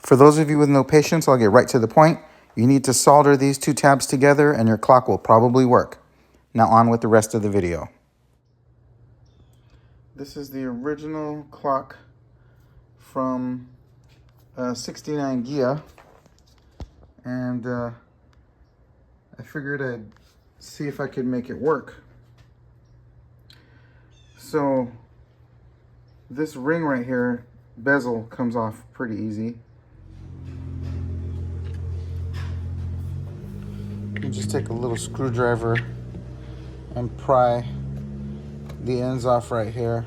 For those of you with no patience, I'll get right to the point. You need to solder these two tabs together and your clock will probably work. Now on with the rest of the video. This is the original clock from 69 Ghia, and I figured I'd see if I could make it work. So this ring right here, bezel, comes off pretty easy. You just take a little screwdriver and pry the ends off right here.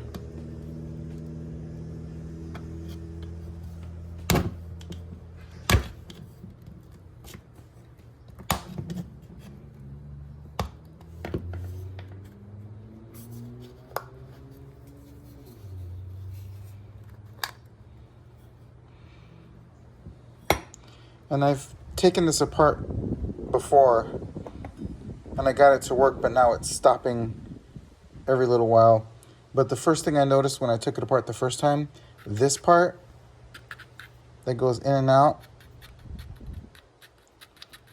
And I've taken this apart before and I got it to work, but now it's stopping every little while. But the first thing I noticed when I took it apart the first time, this part that goes in and out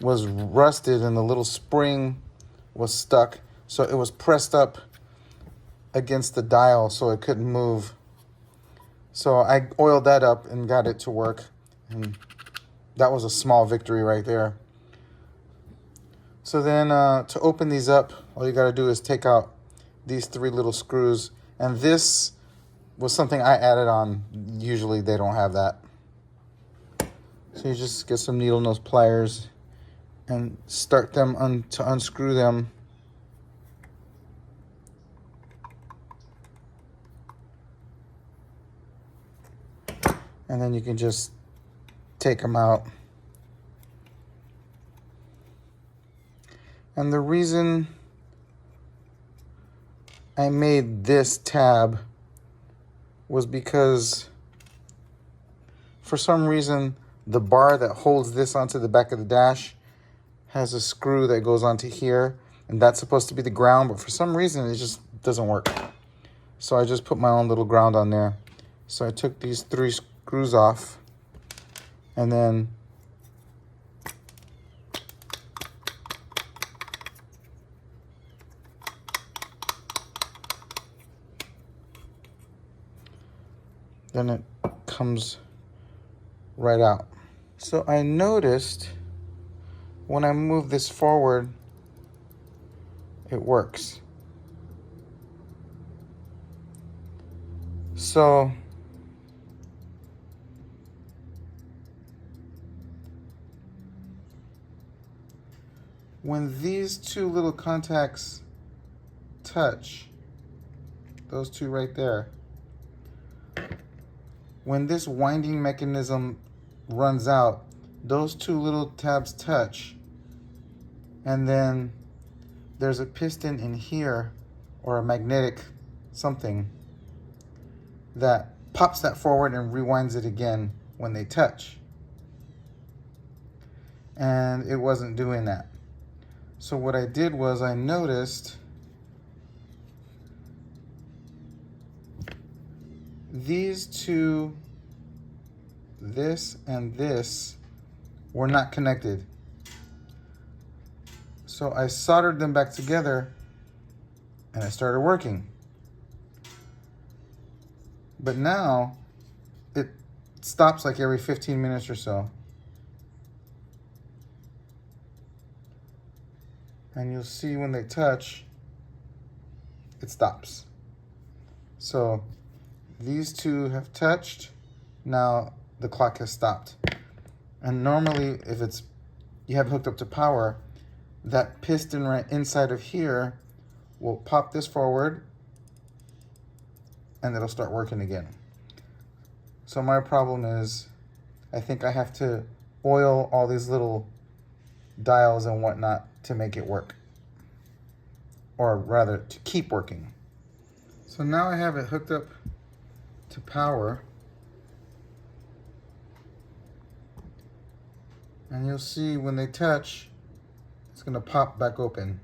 was rusted and the little spring was stuck. So it was pressed up against the dial so it couldn't move. So I oiled that up and got it to work. And that was a small victory right there. So then to open these up, all you got to do is take out these three little screws. And this was something I added on. Usually they don't have that. So you just get some needle nose pliers and start them to unscrew them. And then you can just take them out. And the reason I made this tab was because for some reason the bar that holds this onto the back of the dash has a screw that goes onto here, and that's supposed to be the ground, but for some reason it just doesn't work. So I just put my own little ground on there. So I took these three screws off and then it comes right out. So I noticed when I move this forward, it works. So when these two little contacts touch, those two right there, when this winding mechanism runs out, those two little tabs touch, and then there's a piston in here or a magnetic something that pops that forward and rewinds it again when they touch. And it wasn't doing that. So what I did was I noticed these two, this and this, were not connected. So I soldered them back together and it started working. But now it stops like every 15 minutes or so. And you'll see when they touch, it stops. So these two have touched. Now the clock has stopped. And normally if you have it hooked up to power, that piston right inside of here will pop this forward and it'll start working again. So my problem is I think I have to oil all these little dials and whatnot to make it work. Or rather, to keep working. So now I have it hooked up to power. And you'll see when they touch, it's gonna pop back open.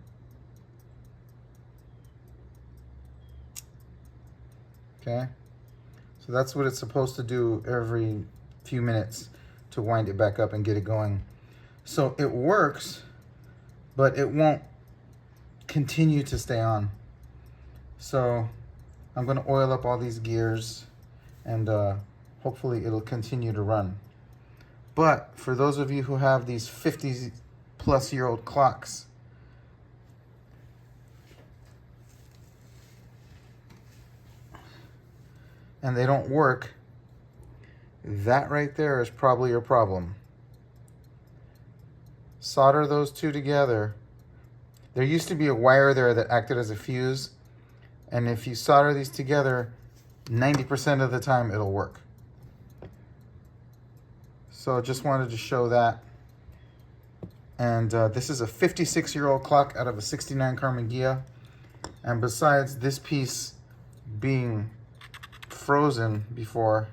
Okay? So that's what it's supposed to do every few minutes to wind it back up and get it going. So it works, but it won't continue to stay on. So I'm going to oil up all these gears, and hopefully it'll continue to run. But for those of you who have these 50-plus-year-old clocks, and they don't work, that right there is probably your problem. Solder those two together. There used to be a wire there that acted as a fuse, and if you solder these together, 90% of the time it'll work. So just wanted to show that. And this is a 56-year-old clock out of a 69 Karmann Ghia. And besides this piece being frozen before,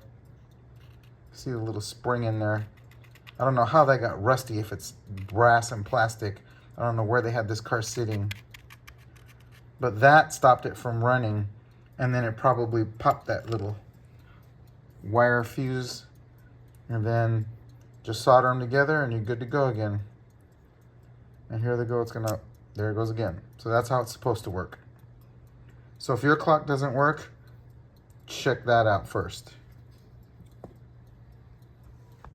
see the little spring in there. I don't know how that got rusty, if it's brass and plastic. I don't know where they had this car sitting. But that stopped it from running, and then it probably popped that little wire fuse, and then just solder them together and you're good to go again. And here they go, there it goes again. So that's how it's supposed to work. So if your clock doesn't work, check that out first.